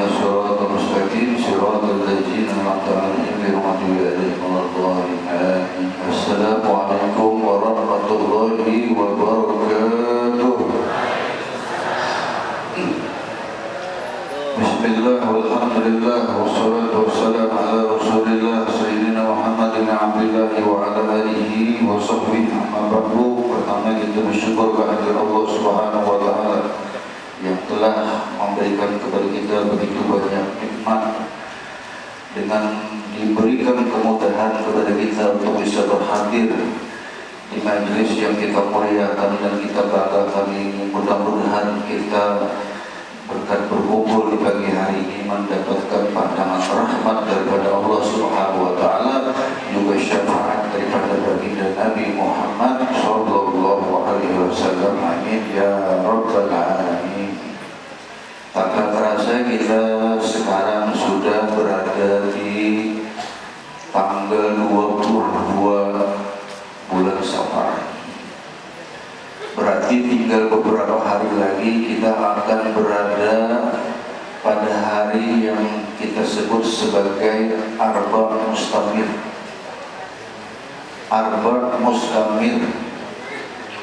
اهدنا الصراط المستقيم صراط الذين أنعمت عليهم غير المغضوب عليهم ولا الضالين آمين. السلام عليكم ورحمة الله وبركاته. Bismillah walhamdulillah wassalatu wassalamu ala rasulillah sayyidina Muhammadin abdillah wa ala alihi wa sahbihi amma ba'du. Pertama kita bersyukur kehadirat Allah Subhanahu wa taala yang telah memberikan kepada kita begitu banyak nikmat dengan diberikan kemudahan kepada kita untuk bisa berhadir di majelis yang kita muliakan dan kita banggakan ini. Mudah-mudahan kita berkat berkumpul di pagi hari ini mendapatkan pandangan rahmat daripada Allah Subhanahu wa taala, juga syafaat daripada baginda Nabi Muhammad sallallahu alaihi wasallam. Amin ya rabbal alamin. Tak terasa kita sekarang sudah berada di tanggal 22 bulan Safar. Berarti tinggal beberapa hari lagi kita akan berada pada hari yang kita sebut sebagai Arba Mustamir. Arba Mustamir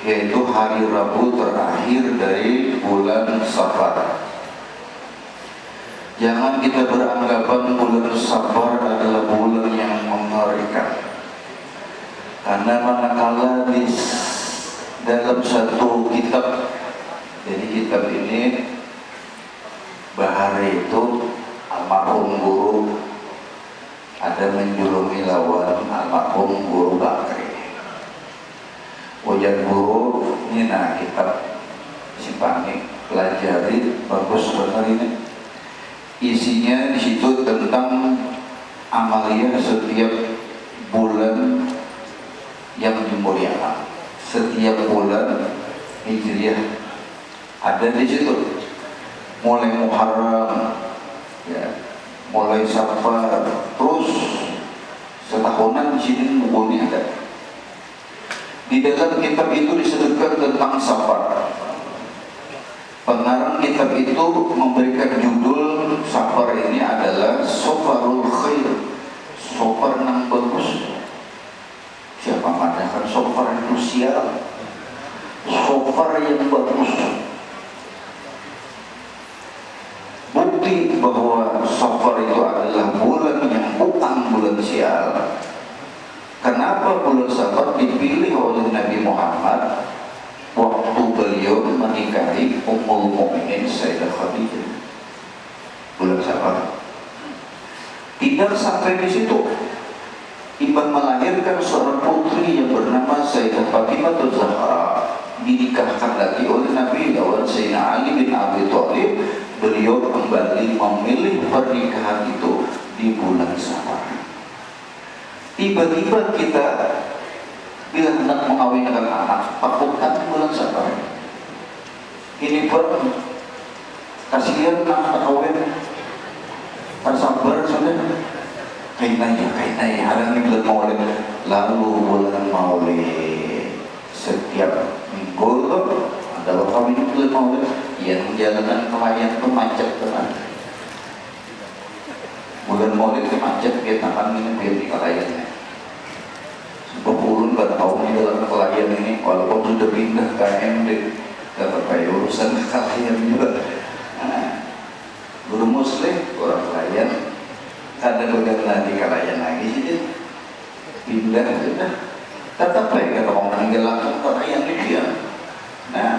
yaitu hari Rabu terakhir dari bulan Safar. Jangan kita beranggapan bulan Safar adalah bulan yang mengerikan, karena manakala di dalam satu kitab, jadi kitab ini Bahari itu almarhum guru ada menjulungi lawan almarhum guru Bakri. Ujar guru ini, nah kitab Simpani pelajari, bagus benar ini. Isinya di situ tentang amalia setiap bulan yang dimuliakan. Setiap bulan Hijriah ada di situ, mulai Muharram, ya, mulai Safar, terus setahunan di sini bukunya ada. Di dalam kitab itu disebutkan tentang Safar. Pengarang kitab itu memberikan judul Safar ini adalah Safarul Khair, Safar yang bagus. Siapa mengatakan Safar itu sial? Safar yang bagus. Bukti bahwa Safar itu adalah bulan yang bukan bulan sial. Kenapa bulan Safar dipilih oleh Nabi Muhammad waktu beliau menikahi Ummul Mukminin Sayyidah Khadijah? Bulan Safar. Tidak sampai di situ, Iban melahirkan seorang putri yang bernama Sayyidah Fatimah Zahra, dinikahkan lagi oleh Nabi lawan Sayyidina Ali bin Abi Thalib. Beliau kembali memilih pernikahan itu di bulan Safar. Tiba-tiba kita bila hendak mengawinkan anak, takutkan bulan Safar. Ini pun kasihan anak kawin, tersabar sudah. Kainanya hari ini bulan Maulid, lalu bulan Maulid setiap minggu ada kawin bulan Maulid, yang menjalankan klien itu macet teman. Bulan Maulid itu macet, kita akan minum biar di kliennya. Sepuluh pada tahun di dalam klien ini, walaupun sudah pindah ke MD, tetap kayak urusan klien juga. Nah, guru muslim, orang klien, ada begadang di klien lagi sih, pindah sudah. Tetap baik kalau orang menjalankan klien dia. Nah,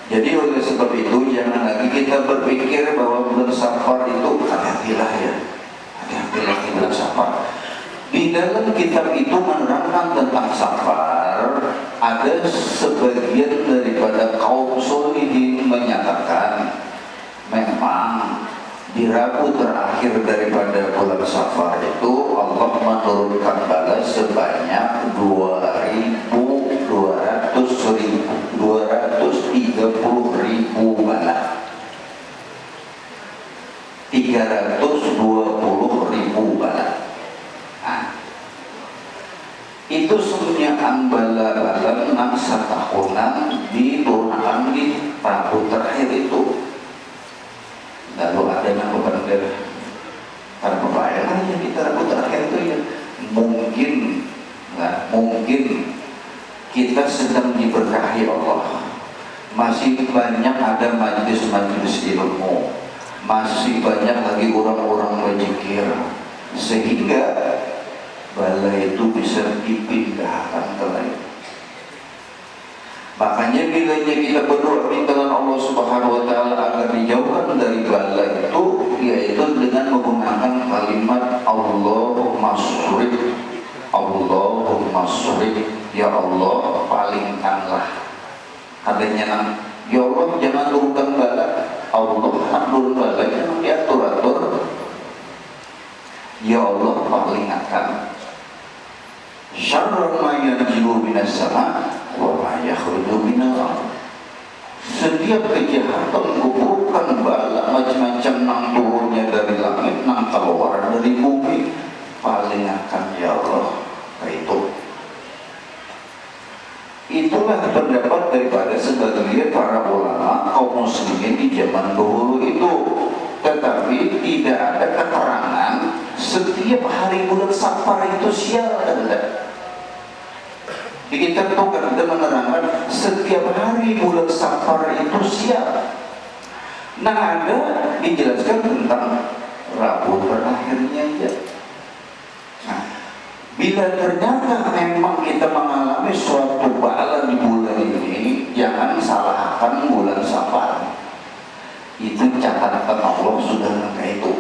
jadi oleh sebab itu jangan lagi kita berpikir bahwa bulan Safar itu hati-hatilah ya, hati-hatilah di bulan Safar. Di dalam kitab itu menerangkan tentang Safar, ada sebagian daripada kaum solihin menyatakan memang di Rabu terakhir daripada bulan Safar itu Allah menurunkan balas sebanyak 230.000 balas, 320.000 balas. Nah, itu semuanya bala-bala nang satahunan diturunkan di Rabu terakhir itu. Lalu ada yang berbeda karena pembayaran yang kita lakukan terakhir itu ya mungkin kita sedang diberkahi Allah, masih banyak ada majelis-majelis ilmu, masih banyak lagi orang-orang berzikir, sehingga bala itu bisa dipindahkan ke lain. Makanya bila kita berdoa minta Allah Subhanahu wa taala agar dijauhkan dari bala itu, yaitu dengan menggunakan kalimat Allahumma sholli, Allahumma sholli, ya Allah palingkanlah. Adanya ya Allah jangan turunkan bala, Allah turun bala jangan diatur-atur. Ya Allah palingkan syarra ma yanzilu minas sama wa ma yakhruju minal ardh. Setiap kejahatan, keburukan, bala macam-macam nang turunnya dari langit, nang keluar dari bumi, palingkan ya Allah. Itulah pendapat daripada sebagian para ulama kaum muslimin di zaman dahulu itu. Tetapi tidak ada keterangan setiap hari bulan Safar itu sial ada. Kita tahu kan menerangkan setiap hari bulan Safar itu sial. Nah ada dijelaskan tentang Rabu terakhirnya aja. Nah, bila ternyata memang kita mengalami suatu bala di bulan ini, jangan salahkan bulan Safar. Itu catatan Allah sudah kayak itu.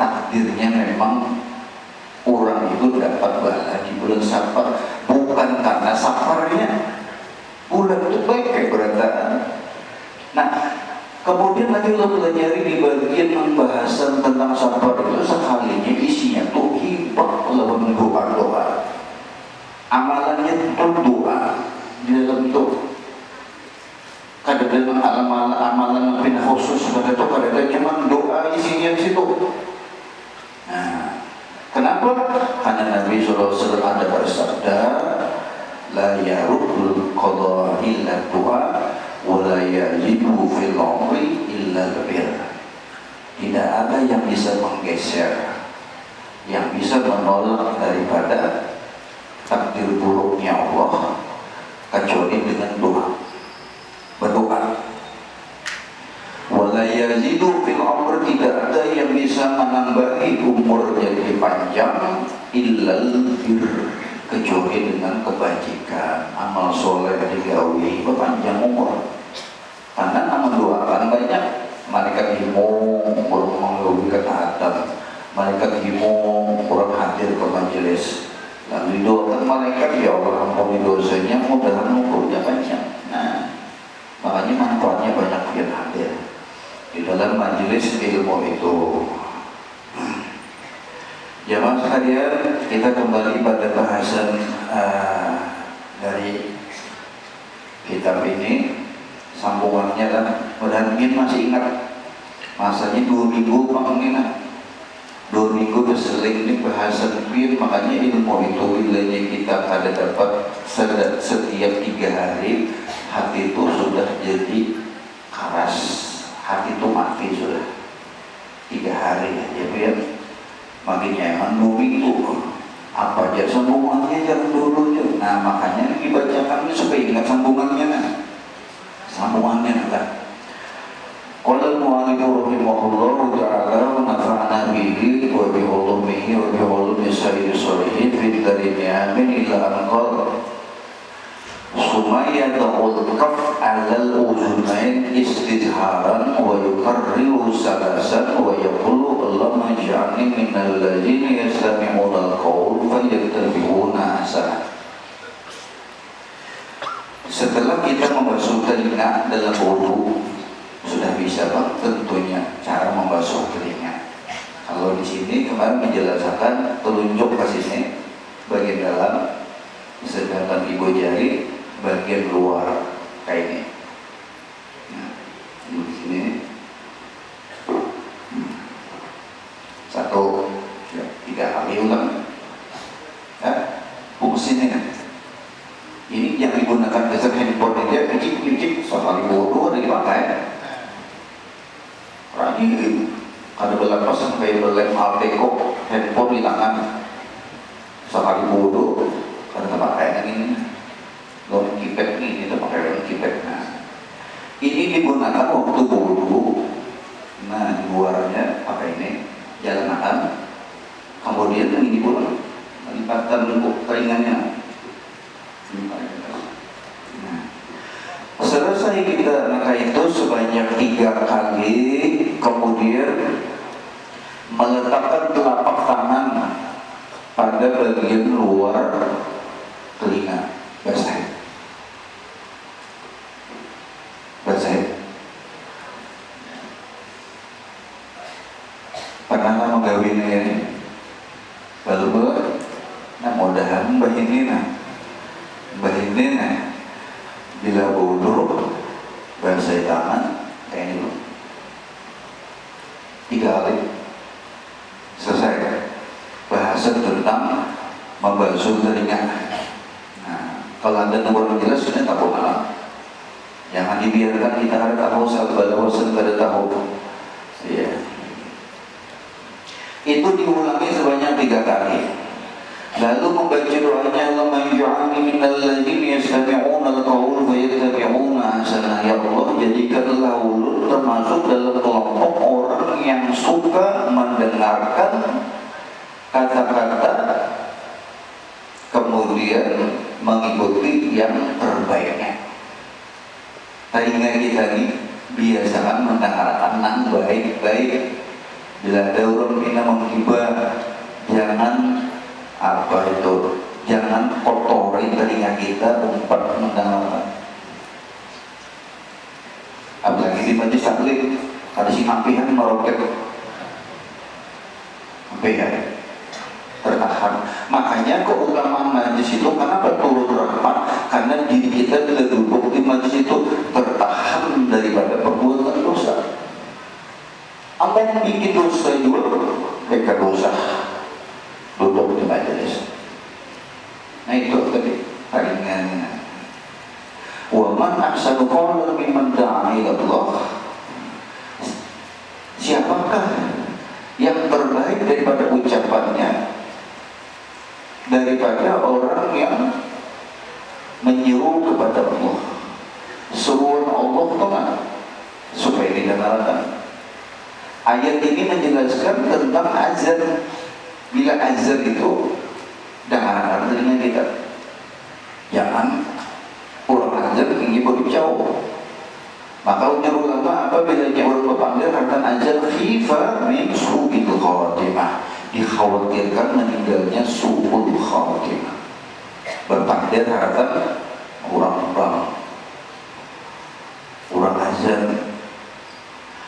Takdirnya memang orang itu dapat bala di bulan Safar, bukan karena safarnya. Bulan itu baik kayak berantakan. Nah, kemudian lagi lo belajar di bagian pembahasan tentang Safar itu sekalinya isinya tuh hibah lawan doa-doa. Amalannya itu doa di dalam itu. Kadang-kadang amalan pindah khusus pada itu kadang-kadang cuma doa isinya di situ. Nah, kenapa? Karena Nabi SAW ada bersabda, la yarudul qada illa doa, wa la yajibu fil umri illa bir. Tidak ada yang bisa menggeser, yang bisa menolak daripada takdir buruknya Allah kecuali dengan doa. Berdoa. Wala yazidu fil umr, tidak ada yang bisa menambahi umur jadi panjang illal bir, kecuali dengan kebajikan, amal soleh digawi berpanjang umur. Karena mendoakan banyak, malaikat himung orang mengawi ketaatan, malaikat himung orang hadir ke majelis, lalu didoakan malaikat ya Allah ampuni dosanya, mudahan umurnya panjang. Nah, makanya manfaatnya banyak yang hadir di dalam majelis ilmu itu. Jamaah sekalian, kita kembali pada bahasan dari kitab ini. Sambungannya lah, mudah-mudahan masih ingat masanya 2 minggu makanya 2 minggu berseling di bahasan pir. Makanya ilmu itu wilayah kita ada dapat setiap 3 hari. Hati itu sudah jadi keras, hati itu mati sudah 3 hari aja ya. Makanya emang 2 minggu apa aja sambungannya jangan dulu. Nah makanya dibacakan supaya ingat sambungannya. Nah sambungannya kan. Qala al-mu'allif rahimahullah ta'ala wa nafa'na bihi wa bi ulumihi wa bi ulumi sayyidis shalihin fi darin amin ila anqal sumaya ta'ul kaf alal uzunain istidharan wa yukarriru salasan wa yaqulu Allahumma ja'alni minal ladzina yastami'una al-qawl fayattabi'una ahsana. Setelah kita membasuh telinga dalam wudu, sudah bisa Bang tentunya cara membasuh telinga. Kalau di sini kemarin menjelaskan telunjuk ke sini bagian dalam, sedangkan ibu jari bagian luar kayak ini. Nah, di sini 1, 3 kali ulang. Fungsi ini kan. Ini yang digunakan dasar handphone dia kecil-kecil sekali wudu ada dipakai. Rajin lagi kada belapas sampai belem Alteco handphone di tangan sekali bodoh kada pakai ini lom kipet ini kita pakai lom kipet. Nah ini digunakan waktu bodoh. Nah di luarnya pakai ini jalanan, kemudian ini pulang melipatkan telingannya. Nah, selesai kita maka itu sebanyak 3 kali, kemudian meletakkan telapak tangan pada bagian luar telinga. Basah. Pernah menggawinnya ini lalu nah mudahan bahinina bila bodoh bahasa tangan kayak ini 3 kali selesai bahasa tentang membasuh telinga. Nah kalau ada nomor jelas sudah tak boleh, jangan dibiarkan kita ada tahu saat pada bosan pada tahu ya. Itu diulangi sebanyak 3 kali. Lalu membaca doanya, Allahumma ij'alni minal ladzina yastami'una al-qaul fayattabi'una ahsanah. Ya Allah, jadikanlah ulun termasuk dalam kelompok orang yang suka mendengarkan kata-kata kemudian mengikuti yang terbaiknya. Telinga kita ini biasakan mendengarkan yang baik-baik. Bila ada orang yang menghibah, jangan jangan kotori telinga kita untuk mendengarkan. Apalagi di majlis taklim ada si mampihan meroket, mampihan tertahan. Makanya keutamaan majlis itu kenapa turun rahmat? Karena diri kita bila duduk di majlis itu tertahan daripada perbuatan dosa. Apa yang bikin dosa juga mereka dosa duduk di majelis. Nah itu tadi taringannya. Wa man ahsanu qawlan mimman da'a ila Allah. Siapakah yang terbaik daripada ucapannya daripada orang yang menyeru kepada Allah. Seruan Allah kan supaya didengarkan. Ayat ini menjelaskan tentang azan. Bila azan itu dengarkan telinga kita. Jangan orang azan ingin berjauh. Maka ujar ulama apabila orang berpanggil akan azan khifa min su'il khatimah. Dikhawatirkan meninggalnya su'ul khatimah. Berpanggil akan orang azan.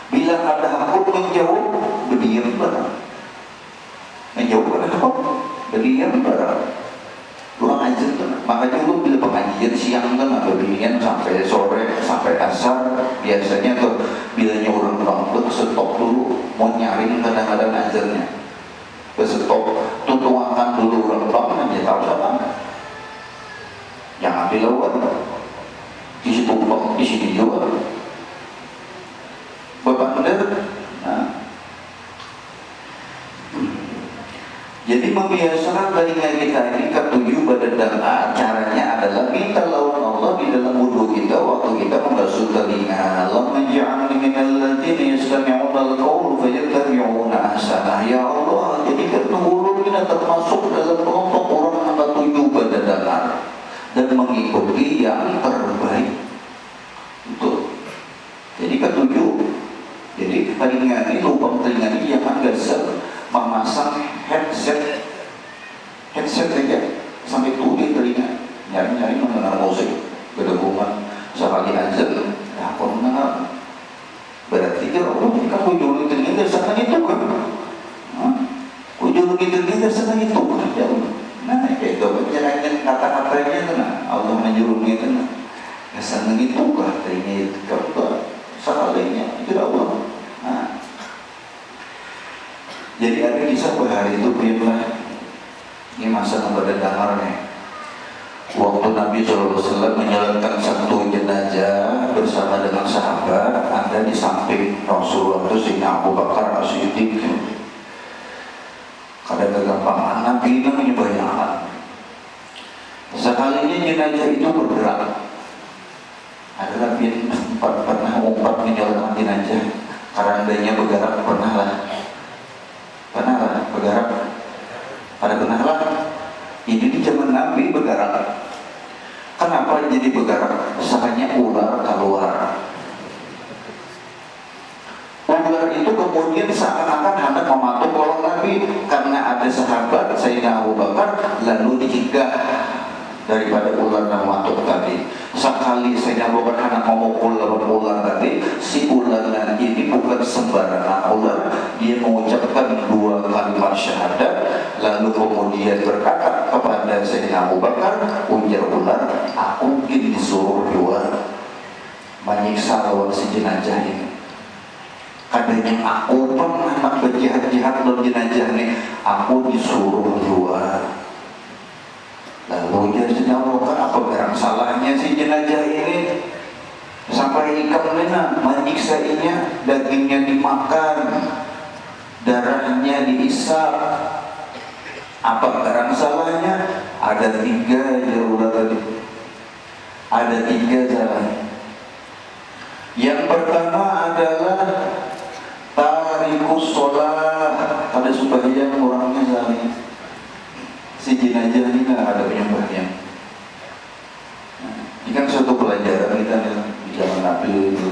Bila ada hakut menjauh, berdiam barang. Menjauh pada hakut, berdiam barang. Ruang azan tu, makanya dulu bila pengajian siang kan berdiam sampai sore, sampai asar. Biasanya tuh bilanya orang bangkit stop dulu, mau nyaring kadang-kadang azannya. Stop, tutuakan dulu orang bangkit, dia tahu siapa. Jangan dilawan. Di situ bang, di sini juga. Bapak benar. Nah. Jadi membiasakan telinga kita ini ketujuh pada doa. Caranya adalah minta lawan Allah di dalam wudhu kita waktu kita membasuh telinga. Allahumma ij'alni minal ladzina yastami'una al-qaul fayattabi'una ahsanah. Ya Allah, jadikan wudhu kita termasuk dalam kelompok orang yang ketujuh pada doa dan mengikuti yang terbaik. Itu. Jadi ketujuh. Jadi telinga ini, lubang telinga ini jangan gasar memasang headset saja sampai tulis telinga, nyari-nyari mendengar musik, berhubungan sekali azan, ya kau mendengar. Berarti kalau kita kujul telinga sana itu kan, kujul telinga sana itu kan. Nah, itu penjelasan kata-katanya itu, Allah menyuruh itu, sana itu kan telinga itu kalau sekalinya itu Allah. Nah, jadi ada kisah bahari itu biarlah ini masa kepada dengarnya. waktu Nabi SAW menjalankan satu jenazah bersama dengan sahabat, ada di samping Rasulullah itu Sayyidina Abu Bakar As-Siddiq. Kadang kegampangan Nabi itu menyebayangkan. Sekalinya jenazah itu bergerak. Ada Nabi pernah umpat menjalankan jenazah, kerandanya bergerak, pernah lah bergerak. Ada pernah lah. Ini di zaman Nabi bergerak. Kenapa jadi bergerak? Misalnya ular keluar. Ular itu kemudian seakan-akan hendak mematuk kolong Nabi, karena ada sahabat Sayyidina Abu Bakar lalu dicegah daripada ular yang mematuk tadi. Sekali Sayyidina Abu Bakar hendak memukul ular tadi, si ular ini bukan sembarangan ular, dia mengucapkan 2 kalimat syahadat, lalu kemudian berkata kepada Sayyidina Abu Bakar, ujar ular, aku mungkin disuruh luar menyiksa lawan si jenazah ini. Katanya aku pernah berjihad-jihad dalam jenazah ini, aku disuruh luar. Lalu dia Sayyidina Abu Bakar, apa barang salahnya si jenazah ini sampai ikamnya menyiksainya, dagingnya dimakan, darahnya diisap, apa barang salahnya? Ada 3 ya ulah tadi. Ada 3 salahnya. Yang pertama adalah tarikus sholah, ada sebagian orangnya salih. Si jenazah ini nggak ada penyembahnya. Ini kan suatu pelajaran kita di zaman Nabi itu.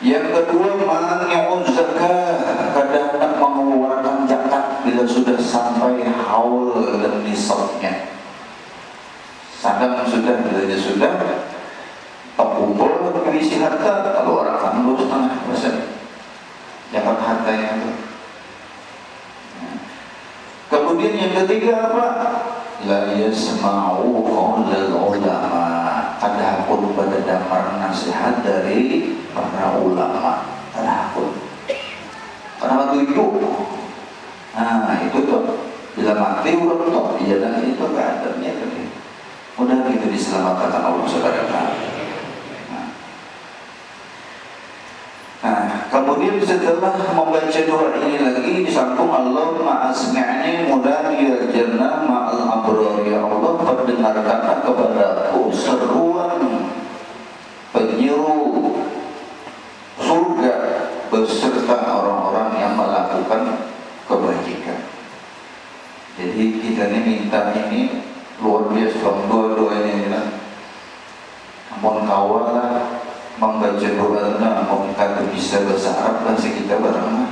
Yang kedua, mani'un zakah, kadang-kadang mengeluarkan zakat bila sudah sampai haul dan nisabnya. Sadang sudah, bila dia sudah terkumpul berisi harta, kalau orang kan 2,5% zakat hartanya itu. Kemudian yang ketiga apa? La yasma'u qaulal ulama, tadahakun pada damar nasihat dari para ulama. Tadahakun karena itu itu tuh bila mati udah tuh iya, dan itu keadaannya tadi udah gitu diselamatkan Allah saudara. Kemudian setelah membaca doa ini lagi disambung, Allahumma asmi'ni mudaniya jannah ma'al abrar, ya Allah perdengarkanlah kepadaku seruan penyeru surga beserta orang-orang yang melakukan kebajikan. Jadi kita ini minta ini luar biasa doa-doanya ya. Mohon kawalah membaca doa, mohon kata bisa bahasa Arab bahasa kita barang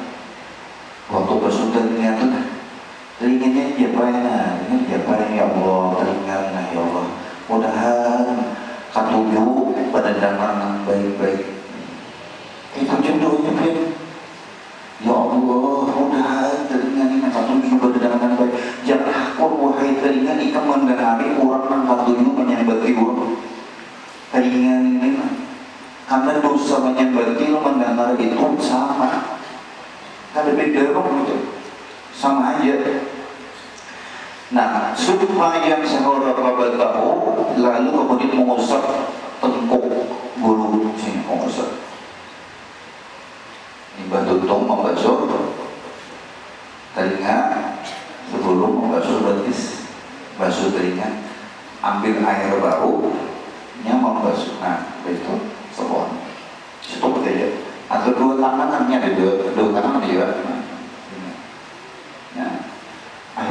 waktu bersudah niatlah teringinnya japain ya Allah, teringatlah ya Allah, mudahan katuju pada damar yang baik-baik. Itu jodohnya kan ya Allah, mudahan teringatnya katuju pada damar yang baik. Jangan hakul wahai teringat ikan mendenari orang yang katuju menyambati orang teringat ini, karena dosa menyembati mendengar itu sama, ada beda gitu, sama aja. Nah, supaya seorang bapak tahu, lalu kemudian mengusap tengkuk bulu sini, mengusap. Ini batu tong membasuh telinga sebelum membasuh batis, basuh telinga, ambil air baru, membasuh. Nah, itu sebuah situ betul, atau 2 tangannya ada 2 tangan dia.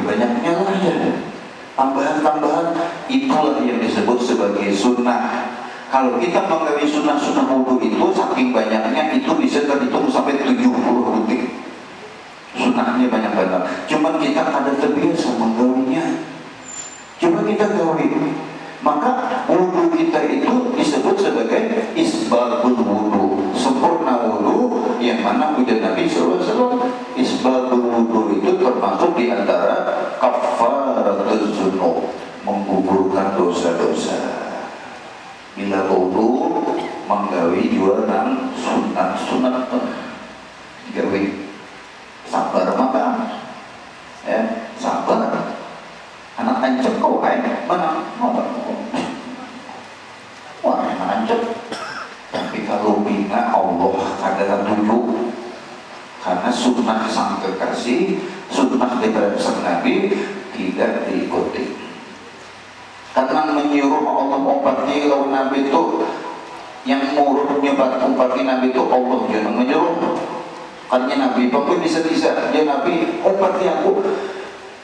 Banyaknya lah ya, tambahan-tambahan itulah yang disebut sebagai sunnah. Kalau kita menggawi sunnah-sunnah wudhu itu saking banyaknya itu bisa terhitung sampai 70 detik. Sunnahnya banyak banget. Cuman kita ada terbiasa menggawinya. Coba kita gawi, maka wudhu kita itu disebut sebagai isbagul wudhu, sempurna wudhu, yang mana ujian Nabi SAW. Isbagul wudhu itu termasuk diantara kafaratul dzunub, menggugurkan dosa-dosa. Bila wudhu menggawi jualan sunat gawi sabar maka ya sabar anak ancam kau mana kelihatan tujuh, karena sunnah sang kekasih, sunnah daripada sang Nabi tidak diikuti. Karena menyuruh Allah umpati lawan Nabi itu, yang muruh nyebat umpati Nabi itu Allah, jangan menyuruh. Karena Nabi pun bisa-bisa dia Nabi umpati aku,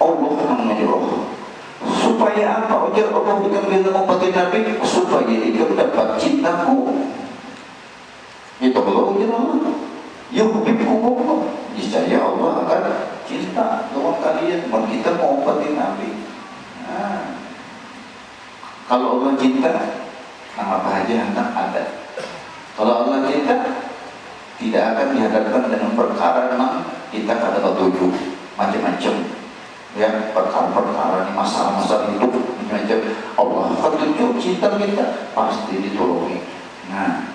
Allah yang menyuruh. Supaya apa? Ujar Allah ikan bilang umpati Nabi, supaya ikan dapat cintaku. Itu Allah ujar Allah. Yuhibbukum, niscaya Allah akan cinta dengan kalian. Kalau kita mau umpati Nabi, kalau Allah cinta, nama apa aja hendak ada. Kalau Allah cinta, tidak akan dihadapkan dengan perkara yang kita kada ketujuh, macam-macam. Ya, perkara-perkara ini, masalah-masalah hidup macam-macam. Allah ketujuh cinta kita pasti ditolongi. Nah,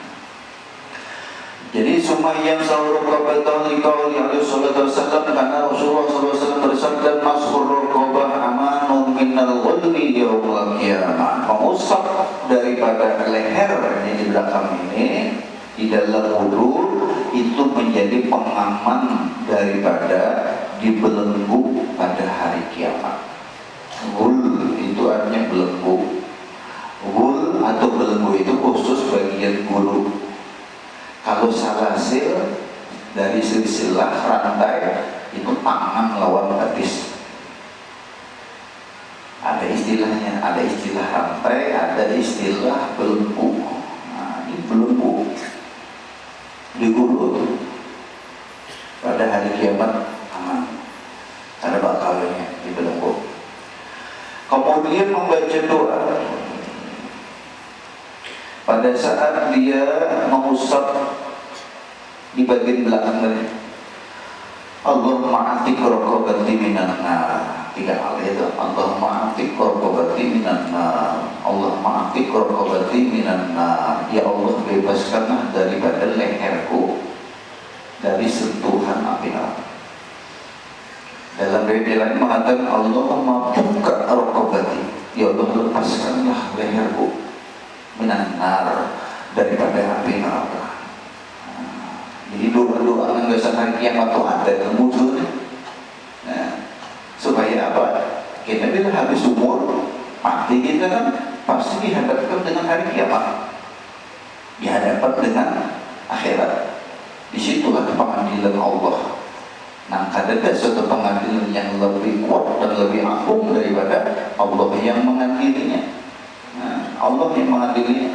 jadi semua yang selalu raqabah liqauli alaihi salatu wassalam, karena Rasulullah SAW bersabda mas'ur raqabah amanun minal ghulli yaumil qiyamah. Mengusap daripada leher ini di belakang ini di dalam wudu itu menjadi pengaman daripada dibelenggu pada hari kiamat. Ghul itu artinya belenggu. Ghul atau belenggu itu khusus bagian bulu. Kalau salasil dari silsilah rantai itu tangan lawan betis. Ada istilahnya, ada istilah rantai, ada istilah belenggu. Nah, ini belenggu di gulu pada hari kiamat aman. Ada bakalnya di belenggu. Kemudian membaca doa. Pada saat dia mengusap di bagian belakang tadi, Allahumma atik raqabati minan nar. Tidak ada itu. Allahumma atik raqabati minan nar. Allahumma atik raqabati minan nar. Ya Allah, bebaskanlah daripada leherku dari sentuhan api neraka. Dalam riwayat lain mengatakan Allahumma buka raqabati. Ya Allah, lepaskanlah leherku minan nar, daripada api neraka. Jadi doa-doa menggeser hari kiamat itu ada kemudian. Supaya apa? Kita bila habis umur mati kita kan pasti dihadapkan dengan hari kiamat, dihadapkan dengan akhirat. Disitulah pengadilan Allah. Nah, ada suatu pengadilan yang lebih kuat dan lebih agung daripada Allah yang mengadilinya. Allah yang mengadilinya.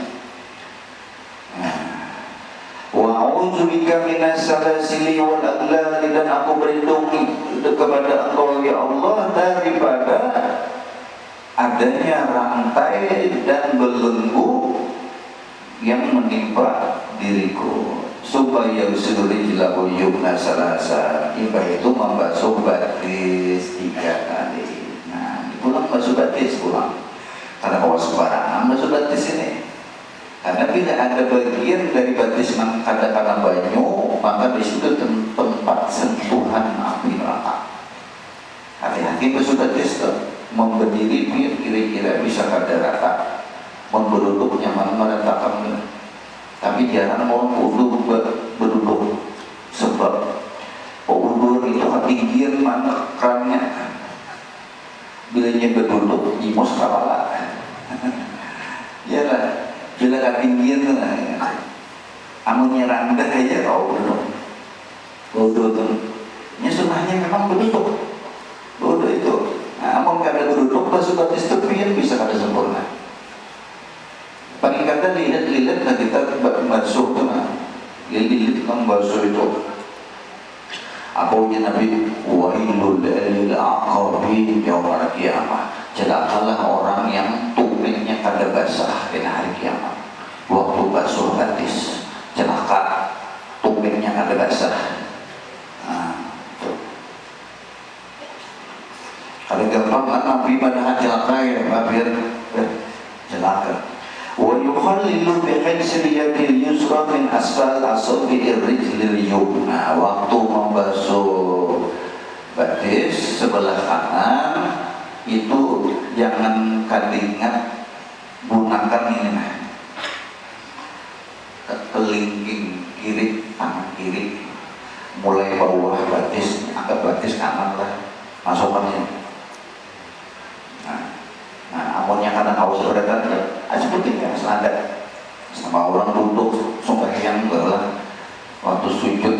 Wa a'udzubika minas salasili wal aghlal, dan aku berlindung kepada Engkau ya Allah daripada adanya rantai dan belenggu yang menimpa diriku. Supaya surijlahu yumna salasa, ibah itu membasuh batis 3 kali. Nah, pulang basuh batis pulang. Karena kalau sembarangan basuh batis ini, karena tidak ada bagian dari batis yang kadang-kadang banyu, maka di situ tempat sentuhan api neraka. Hati-hati basuh batis tuh, memberdiri biar kira-kira bisa kada rata, memberduduk nyaman meratakan. Tapi jarang mau berduduk, sebab udur itu ketinggian mana kerannya. Bilanya berduduk, imos kepala. Ya lah, bila ketinggian tuh, amunnya rendah aja kau berduduk. Ini sunnahnya memang berduduk itu. Nah, amun kada berduduk, basuh batis itu bisa kada sempurna. Paling kata lilit-lilit lah kita basuh tuh, lilit kan basuh itu. Apa ujian Nabi? Wailul lil aqabi yaumil qiyamah. Celakalah orang yang tumitnya kada basah di hari kiamat. Waktu basuh batis, celaka tumitnya kada basah. Nah, kalau gampang kan Nabi pada celaka ya, biar celaka. Wa yukhallilu bi hijriyatil yusra min asfal asabi'ir rijlil yumna. Waktu membasuh batis sebelah kanan itu jangan kadingat gunakan ini kelingking kiri tangan kiri mulai bawah batis, anggap batis kanan lah masukannya. Nah, amunnya karena haus berat ya, seperti yang selanda sama orang duduk sembahyang lah waktu sujud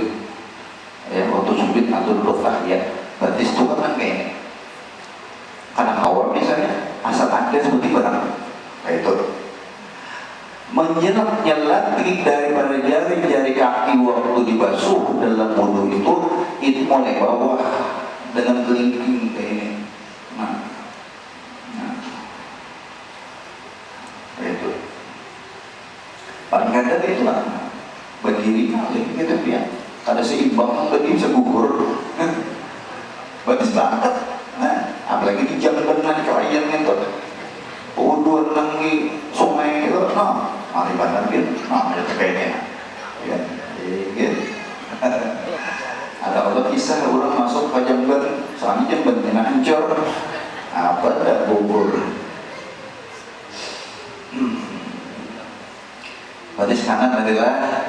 ya, waktu sujud atau duduk tahiyat batis itu kan kayak ini karena hawa misalnya asal ada seperti barang kayak itu menyelat-nyelati daripada jari-jari kaki waktu dibasuh dalam wudu itu mulai bawah dengan kelingking kayak ini. Itu paling kadang itu lah berdiri kali gitu ya, kada seimbang berdiri bisa gugur batis banget. Apalagi di jalan benar kalian itu udah nangi sungai itu mari bandar bin ada kayaknya ya gitu. Ada kalau kisah orang masuk ke Jamban soalnya Jamban ini hancur apa dah bubur. Batis kanan adalah,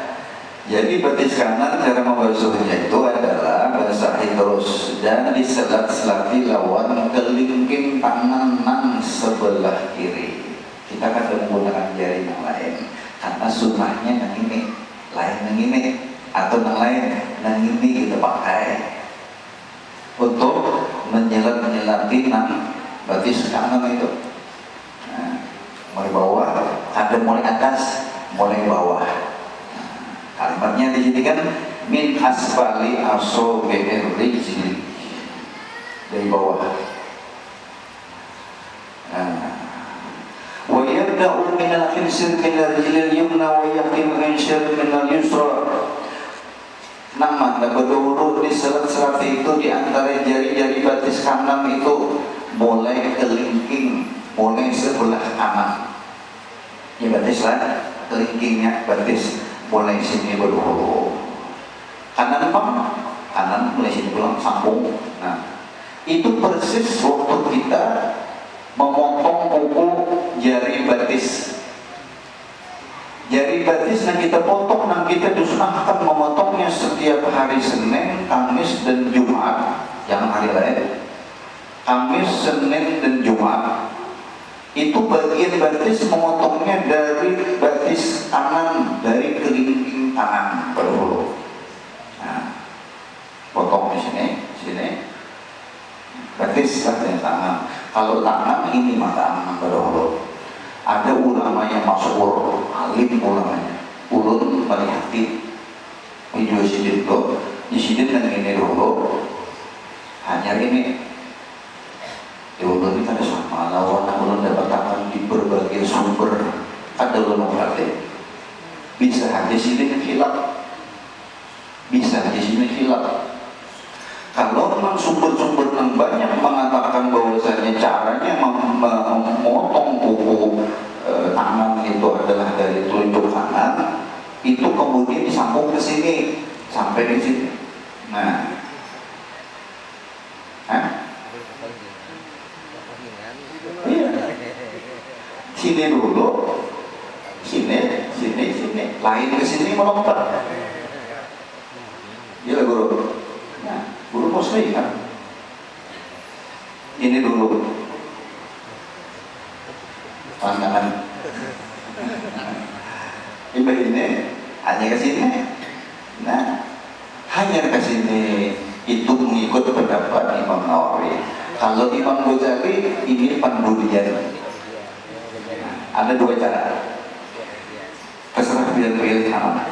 jadi batis kanan cara membasuhnya itu adalah basahi terus dan diselat-selati lawan kelingking tangan nang sebelah kiri. Kita kan menggunakan jari yang lain karena sunnahnya yang ini, lain yang ini atau yang lain yang ini kita pakai untuk menyelat-nyelati nang batis kanan itu. Mulai bawah, ada mulai atas, mulai bawah. Kalimatnya di sini kan min asfali asobi'ir rijli, dari bawah. Wa yabda'u min al-khinsir min al-rijli al-yumna wa yaqimu al-khinsir min al-yusra. Nama berurut diselat-selat itu di antara jari-jari batis kanan itu mulai kelingking, mulai sebelah kanan. Ya batis lah, kelingkingnya batis mulai sini berhulu. Kanan apa? Kanan mulai sini pulang sambung. Nah, itu persis waktu kita memotong kuku jari batis. Jari batis yang kita potong, yang kita disunahkan memotongnya setiap hari Senin, Kamis, dan Jumat. Jangan hari lain. Kamis, Senin, dan Jumat. Itu bagian batis memotongnya dari batis kanan, dari kelingking tangan berhulu. Nah, potong di sini, batis bagian tangan. Kalau tangan ini mata tangan berhulu. Ada ulama yang masyhur, alim ulamanya, ulun melihati video sidin lo, di sidin yang ini dulu, hanya ini. Ulun ini ada sama lawan ulun dapatkan di berbagai sumber, ada ulun berarti bisa di sini hilap, bisa di sini hilap. Kalau memang sumber-sumber yang banyak mengatakan bahwasanya caranya memotong kuku tangan itu adalah dari telunjuk kanan, itu kemudian disambung ke sini sampai di sini. Nah, iya. Sini dulu, sini, lain ke sini melompat. Iya guru. Nah, guru muslim kan. Ini dulu. Pandangan. Ibadah ini hanya ke sini. Nah, hanya ke sini itu mengikut pendapat Imam Nawawi. Kalau Imam Ghazali ini penbudian. Ada dua cara. Terserah pilih mana.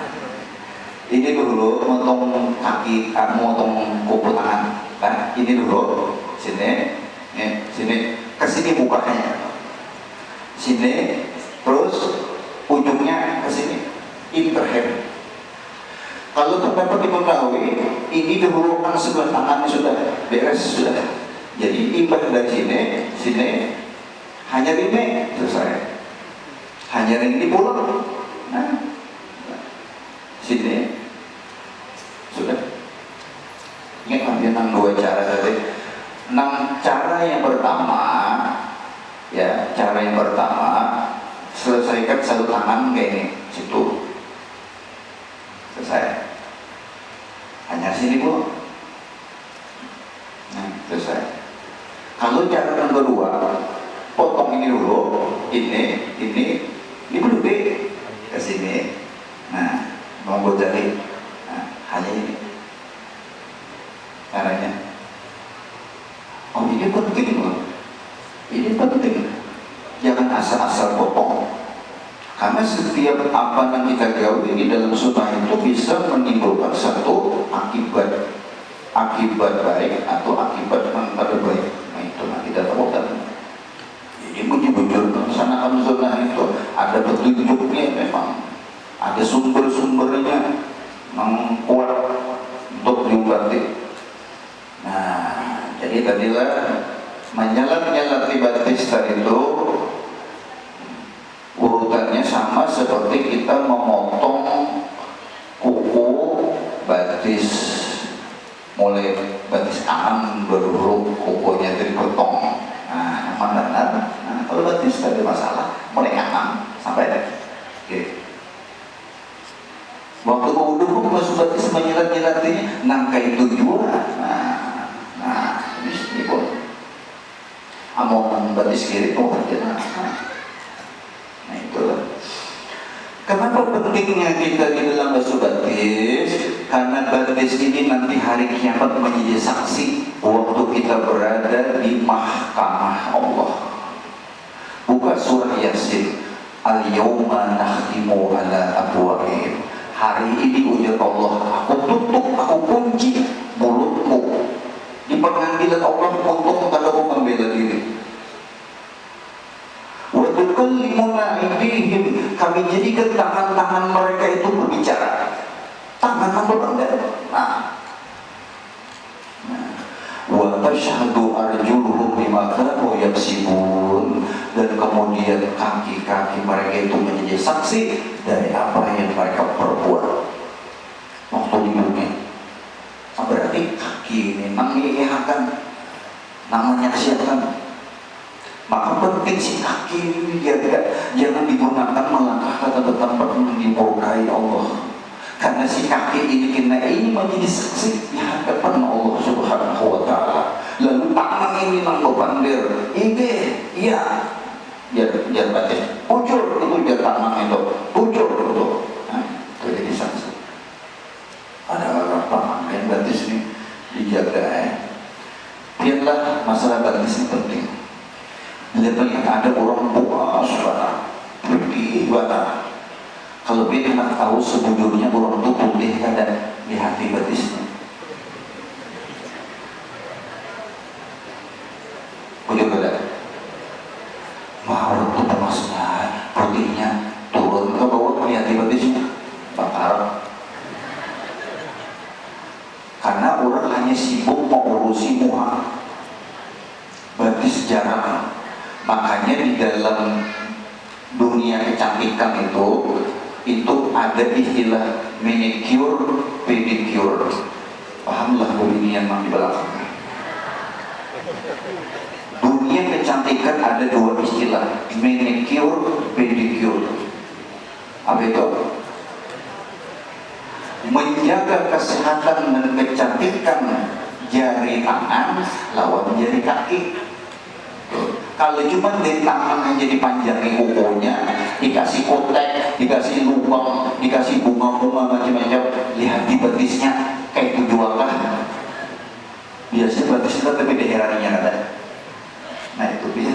Ini dulu motong kaki, motong kuku tangan. Nah, ini dulu sini, sini ke sini bukanya. Sini terus ujungnya ke sini. Ini terhem. Kalau pendapat Imam Nawawi, ini dahulu kan sebelah tangannya sudah beres sudah. Jadi imbas dari sini hanya ini selesai. Hanya ini pulang. Nah, sini sudah. Ingat nanti tentang dua cara tadi. Cara yang pertama, ya cara yang pertama selesaikan satu tangan kayak ini, situ selesai. hanya sini Bu. Nah, selesai. Kalau cara yang kedua, potong ini dulu, ini dulu deh ke sini. Nah, mau jari, nah, hanya ini caranya. Oh, ini penting loh. Ini penting. Jangan asal-asal potong. Karena setiap apa yang kita gawe di dalam sunnah itu bisa menimbulkan satu akibat baik atau akibat yang tidak baik. Nah itu nanti kita temukan. Jadi bujur-bujur melaksanakan sunnah itu ada petunjuknya, memang ada sumber-sumbernya yang kuat untuk diobati. Nah, jadi tadilah menyalat-nyalati batista itu urutannya sama seperti kita memotong kuku batis, mulai batis kanan baru kukunya itu dipotong. Nah, yang mana? Nah, kalau batis ada masalah, mulai kanan sampai ada. Oke. Waktu wudhu masuk batis menyilat-nyilatinya, nangkai tujuan. Nah, ini pun amongan batis kiri kok aja. Nah itulah kenapa pentingnya kita di dalam basuh batis, karena batis ini nanti hari kiamat menjadi saksi waktu kita berada di mahkamah Allah. Buka surah Yasin, al-yawma nakhtimu ala abwaihim. Hari ini ujar Allah, aku tutup, aku kunci mulutmu. Di pengadilan Allah untuk kalau membela diri. Wa tukallimuna aydihim, kami jadikan tangan-tangan mereka itu berbicara. Tangan berbeda. Wa tashhadu arjuluhum bima kanu yaksibun, dan kemudian kaki-kaki mereka itu menjadi saksi dari apa yang mereka perbuat waktu di dunia. Berarti kaki ini mengiyakan, namanya menyaksikan. Maka penting si kaki ini jangan digunakan melangkah ke tempat yang dimurkai Allah. Karena si kaki ini menjadi saksi di hadapan Allah Subhanahu wa Ta'ala. Lalu tangan ini nang bebandir, iya, biar batin, pucur itu biar tangan itu, pucur itu, itu jadi saksi. Ada apa yang batis ini dijaga. Biarlah masalah batis ini penting. Lihatlah yang ada orang puas banget, putih banget. Kalau dia nak tahu sebujurnya orang itu putih ada di hati batisnya. Bujur ada. Mau itu puasnya, putihnya turun ke bawah di hati batisnya, bakar. Karena orang hanya sibuk mengurusi muha, batis jarang. Makanya di dalam dunia kecantikan itu ada istilah manicure, pedicure. Pahamlah ini yang di belakang. Dunia kecantikan ada dua istilah, manicure, pedicure. Apa itu? Menjaga kesehatan dan kecantikan jari tangan lawan jari kaki. Kalau cuma dari tangan yang jadi panjangin kukunya, dikasih kotek, dikasih lubang, dikasih bunga-bunga macam-macam, lihat di batisnya kayak tujuan lah. Biasanya batisnya tapi daerahnya ada. Nah itu dia.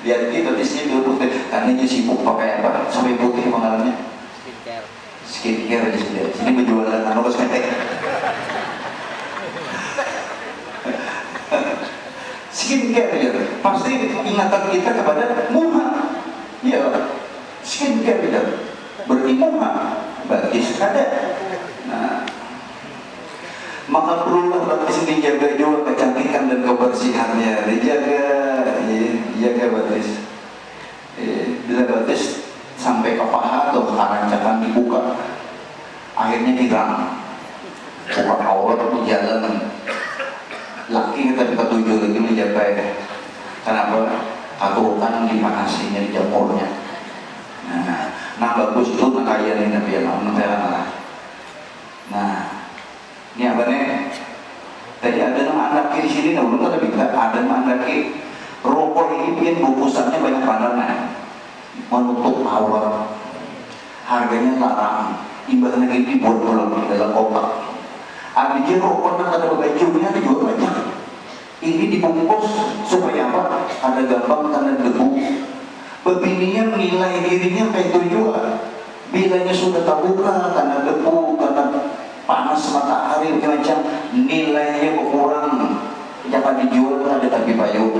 Lihat di batisnya dia putih, karena dia sibuk pakai apa sampai putih mengalaminya. Skincare aja sudah. Sini berjualan kosmetik. Skincare ya, pasti ingatan kita kepada muha. Ya, skincare ya, berarti muha, batis ada. Nah, maka perlulah batis dijaga juga kecantikan dan kebersihannya, dijaga batis. Bila batis sampai ke paha atau kerancakan dibuka, akhirnya hilang. Buka aurat atau jalan. Laki kita ketujuh lagi menjaga. Kenapa? Katurukan dipanasinya, dijamurnya. Nah bagus itu nakayaan Nabi Allah. sini dulu kan lebih ada mandaki rokok ini bikin bungkusannya banyak pandangan menutup aurat, harganya larang, ibaratnya ini dibuat pulang di dalam kotak. Abis rokok dan ada bajunya dijual banyak. Ini dibungkus supaya apa? Ada gampang karena debu. Bebininya menilai dirinya kayak tujuan. Bilanya sudah terbuka karena debu, karena panas matahari macam nilainya berkurang. Jangan dijual ada tapi payu.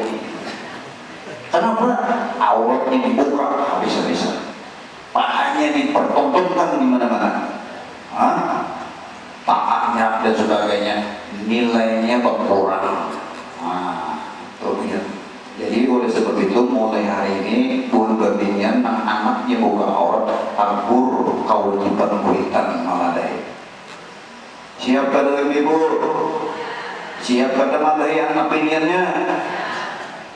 Kenapa? Auratnya dibuka habis-habisan. Pahanya dipertontonkan di mana-mana. Taatnya dan sebagainya, nilainya berkurang. Jadi oleh sebab itu mulai hari ini pun babinnya anak-anaknya buka aurat akur kewajiban kuitan maladai. Siap kada ibu? Siap kada maladai anak pinginnya?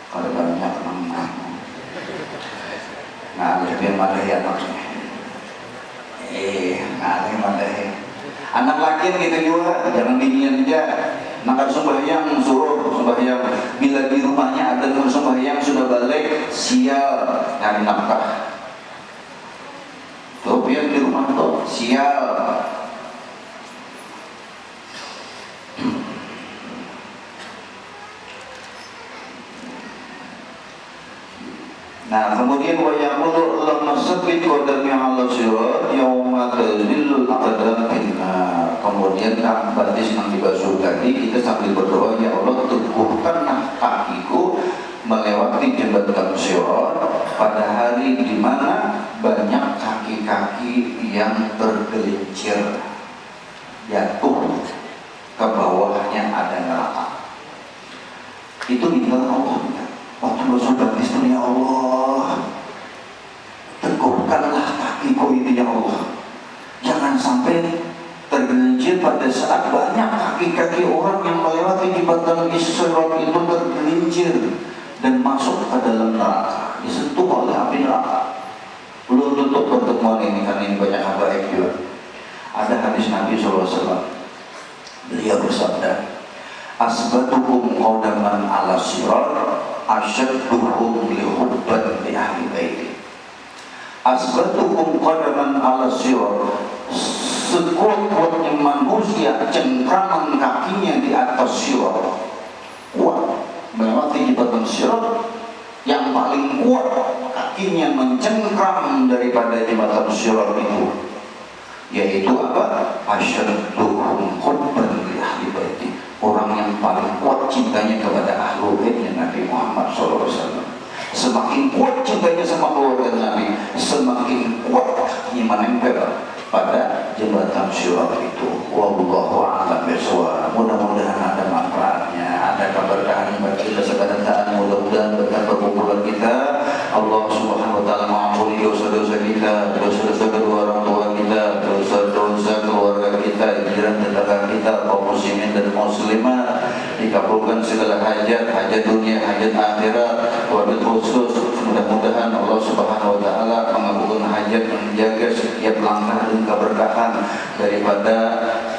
Kada banyak anak. Nah, lebih maladai anaknya. Ada maladai. Anak laki kita juga jangan binian aja. Nak sembahyang suruh sembahyang. Bila di rumahnya ada teman sembahyang sudah balik, sial nyari nafkah. Tuh biar di rumah tuh sial. Nah, kemudian wa yaqulu Allahumma sabbit qadami 'ala sirat yauma tazillul aqdam finnar. Kemudian batis yang dibasuh tadi kita sambil berdoa, ya Allah teguhkanlah kakiku melewati jembatan sirat pada hari di mana banyak kaki-kaki yang tergelincir jatuh ke bawahnya ada neraka. Itu tinggal Allah. Waktu basuh batis itu, ya Allah teguhkanlah kakiku ini ya Allah, jangan sampai tergelincir pada saat banyak kaki-kaki orang yang melewati jembatan sirat itu tergelincir dan masuk ke dalam neraka, disentuh oleh api neraka. Belum tutup pertemuan ini karena ini banyak habaib juga. Ada hadis Nabi SAW, beliau bersabda, asbatuhum qadaman ala sirat asyadduhum lihubban li ahli baiti. Asbatuhum qadaman ala sirat, sekuat-kuatnya manusia cengkraman kakinya di atas sirat, kuat melewati jembatan sirat yang paling kuat, kakinya mencengkram daripada jembatan sirat itu, yaitu apa? Asyadduhum hubban li ahli baiti, orang yang paling kuat cintanya kepada ahlu baitnya Nabi Muhammad SAW. Semakin kuat cintanya sama keluarga Nabi, semakin kuat kakinya menempel pada jembatan sirat itu. Wallahu a'lam bishawab. Mudah-mudahan ada manfaatnya, ada keberkahan bagi kita sekalian. Mudah-mudahan berkat perkumpulan kita Allah Subhanahu wa taala mengampuni dosa-dosa kita, dosa-dosa kedua orang tua kita, dosa-dosa keluarga kita, jiran tetangga kita, kaum muslimin dan muslimat. Dikabulkan segala hajat, hajat dunia, hajat akhirat. Wabil khusus mudah-mudahan Allah Subhanahu wa taala mengabulkan hajat, menjaga setiap langkah dan keberkahan daripada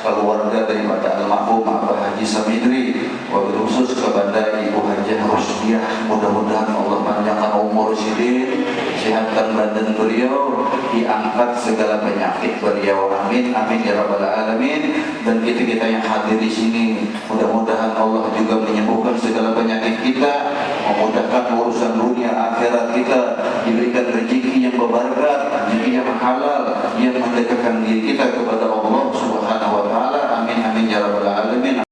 keluarga daripada almarhum Abah Haji Samidri. Wabil khusus kepada Ibu Hajah Rusdiah, mudah-mudahan Allah panjangkan umur sidin, sehatkan badan beliau, diangkat segala penyakit beliau, amin amin ya rabbal alamin. Dan kita yang hadir di sini mudah-mudahan Allah juga menyembuhkan segala penyakit